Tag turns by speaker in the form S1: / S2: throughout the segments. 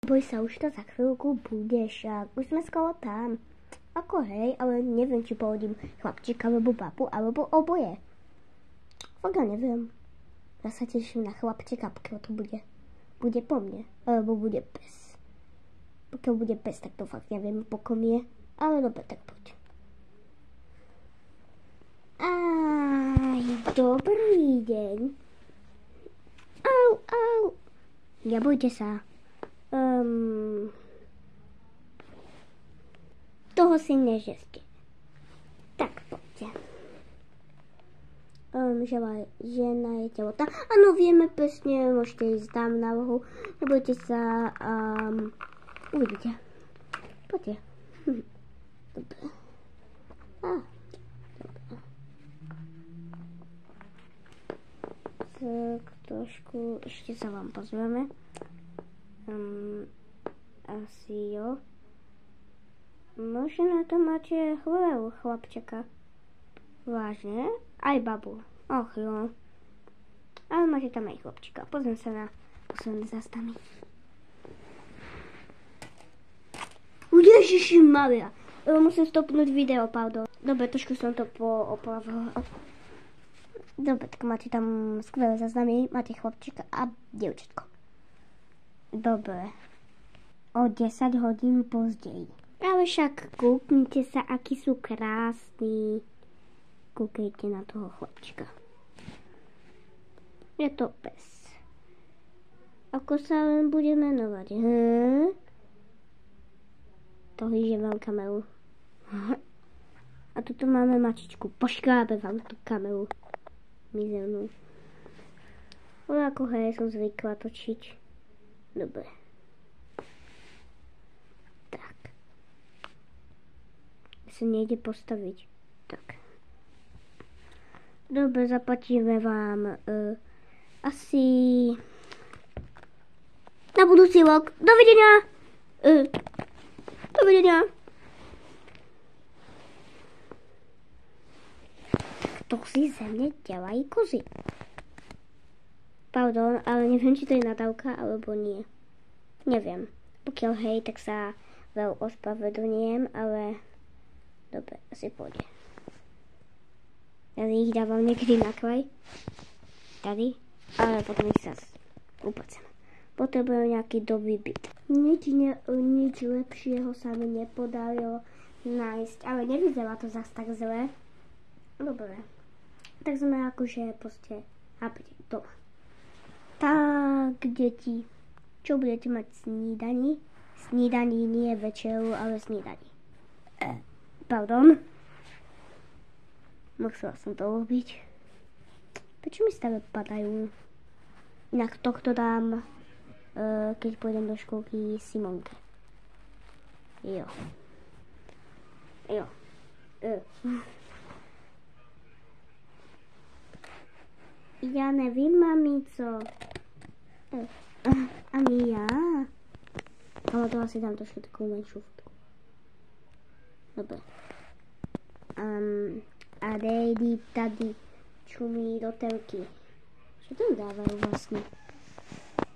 S1: Boj sa, už to za chvíľku bude, však už sme skoro tam. Ako hej, ale neviem, či pohodím chlapčíka, alebo babu, alebo oboje. Fakt ja neviem. Ja sa teším na chlapčíka, pokiaľ to bude. Bude po mne, alebo bude pes. Pokiaľ bude pes, tak to fakt neviem, po kom je. Ale dobre, tak poď. Aj, dobrý deň. Au, au. Nebojte sa. Toho si nežeste. Tak, poďte. Žena je tehotná. Áno, vieme presne, môžete ísť tam na rohu. Nebojte sa. Uvidíte. Poďte. Dobre. Dobre. Tak, trošku, ešte sa vám pozrieme. Asi jo. Možno to máte chvíľu chlapčeka. Vážne? Aj babu. Och jo. Ale máte tam aj chlapčeka. Pozriem sa na posledné zastany. Ježiši Maria. Musím stopnúť video, pardon. Dobre, trošku som to poopravila. Dobre, tak máte tam skvelé záznamy. Máte chlapčeka a dievčatko. Dobre. O 10 hodín později. Ale však kúknite sa, akí sú krásni. Kúkajte na toho chlapčika. Je to pes. Ako sa len bude menovať? To hýže vám kameru. A tuto máme mačičku. Poškrábe vám tú kameru. Mizernú. Ale ako hej, som zvykla točiť. Dobre. Tak. Sa nejde postaviť. Tak. Dobre, zaplatíme vám asi na budúci rok. Dovidenia! Dovidenia! To si ze mne ďalej kozy. Pardon, ale neviem, či to je nadávka, alebo nie. Neviem. Pokiaľ hej, tak sa veľmi ospravedlňujem, ale dobre, asi pôjde. Ja ich dávam niekedy na kraj. Tady. Ale potom ich sa upacem. Potrebujem nejaký dobrý byt. Nič lepšieho sa mi nepodarilo nájsť, ale nevyzerá to zas tak zle. Dobre. Tak sme akože proste doma. Tak, deti, čo budete mať snídani? Snídani nie večeru, ale snídani. Pardon. Musela som to robiť. Prečo mi stále padajú? Inak tohto dám, keď pôjdem do školky Simonke. Jo. Ja nevím, mamico. Ani ja. Ale to asi dám trošku takú menšiu fotku. Dobre. A dejdi tady čumí do telky. Čo tam dávajú vlastne?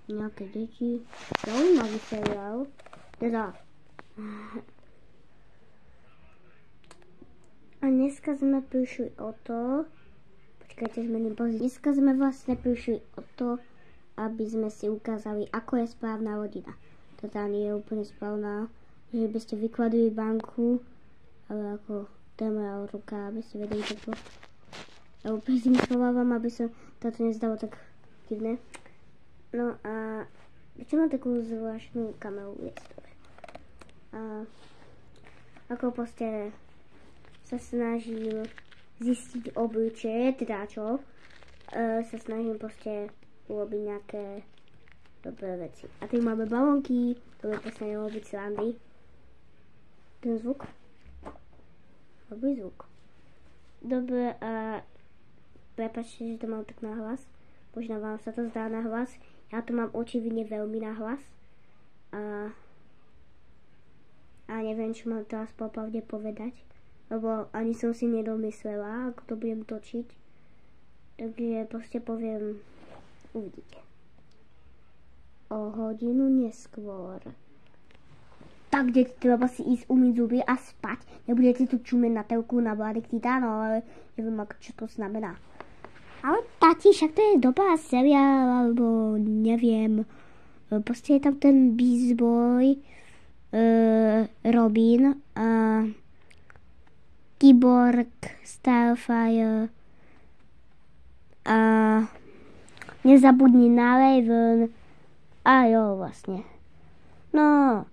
S1: Nejaké deti. Zaujímavý seriál. Teda. A dneska sme prišli o to. Počkajte, zmením pozíciu. Dneska sme vlastne prišli o to, aby sme si ukázali, ako je správna rodina. Teda nie je úplne správna, že by ste vykladili banku, ale ako téma ruka, aby ste vedeli takto. Ja úplne zmyslovávam, aby sa táto nezdalo tak divné. No a čo mám takú zvláštnu kameru? A ako proste sa snažím zistiť obličeje, teda čo, sa snažím proste urobiť nejaké dobré veci. A tým máme balónky, to je presne robiť srandy. Ten zvuk? Dobrý zvuk. Dobre, a prepáčte, že to mám tak nahlas. Možno vám sa to zdá nahlas. Ja to mám očividne veľmi nahlas. A neviem, čo mám teraz popravde povedať. Lebo ani som si nedomyslela, ako to budem točiť. Takže proste poviem, uvidíte. o hodinu neskôr. Tak, deti, treba si ísť umyť zuby a spať. Nebudete tu čumeť na telku na Vládek titánov, ale neviem, čo to znamená. Ale tati, však to je dobrá seriál, alebo neviem. Proste je tam ten Beast Boy, Robin, Kyborg, Starfire a nezabudni na Raven. A jo, vlastne. No,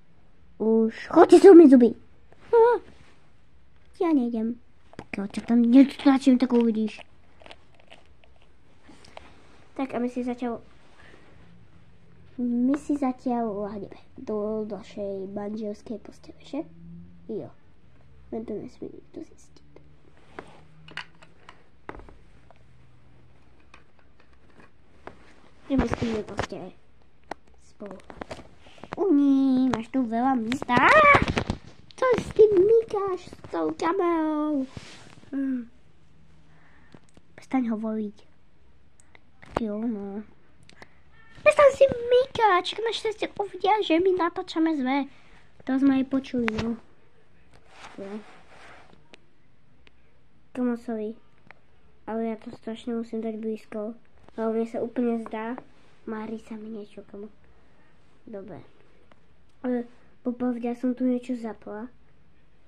S1: už chodte si umyť zuby. Ja nejdem. Pokiaľ čo tam netlačím, tak uvidíš. Tak a my si zatiaľ láhneme do našej manželskej postele, že? Jo. Len to nesmí nikto zistiť. Že my spíme postele spolu. Uní, máš tu veľa místa. Co s tým mykáš s tou kamerou? Prestaň hovoriť. Tak jo, no. Prestaň si mykať, čak našťastie uvidia, že my natáčame zve. To sme aj počuli, no. Tomasovi. Ale ja to strašne musím dať blízko. Lebo mne sa úplne zdá. Mári sa mi niečo, kamo. Dobre. Popravde, ja som tu niečo zapla.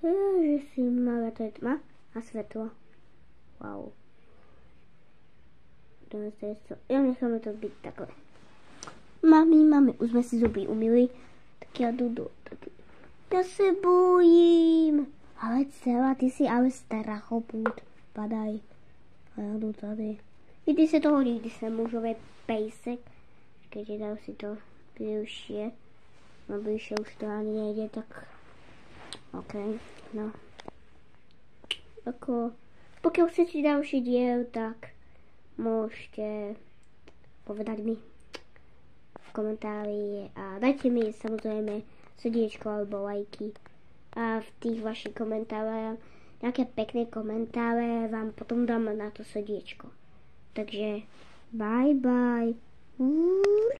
S1: Že si malá, to je tma a svetlo. Wow. Ja necháme to byť takhle. Mami, už sme si zuby umyli. Tak ja jdu Ja se bojím. Ale celá, ty si ale strachopút. Padaj. A ja jdu tady. I ty se to hodí, když jsem mužové pejsek. Keď dám si to bližšie. No bližšie už to ani nejde, tak... OK, no. Ako... Pokiaľ chcete ďalší diel, tak... Môžete... povedať mi v komentári a dajte mi samozrejme srdiečko alebo lajky. A v tých vašich komentároch nejaké pekné komentáre vám potom dám na to srdiečko. Takže bye bye.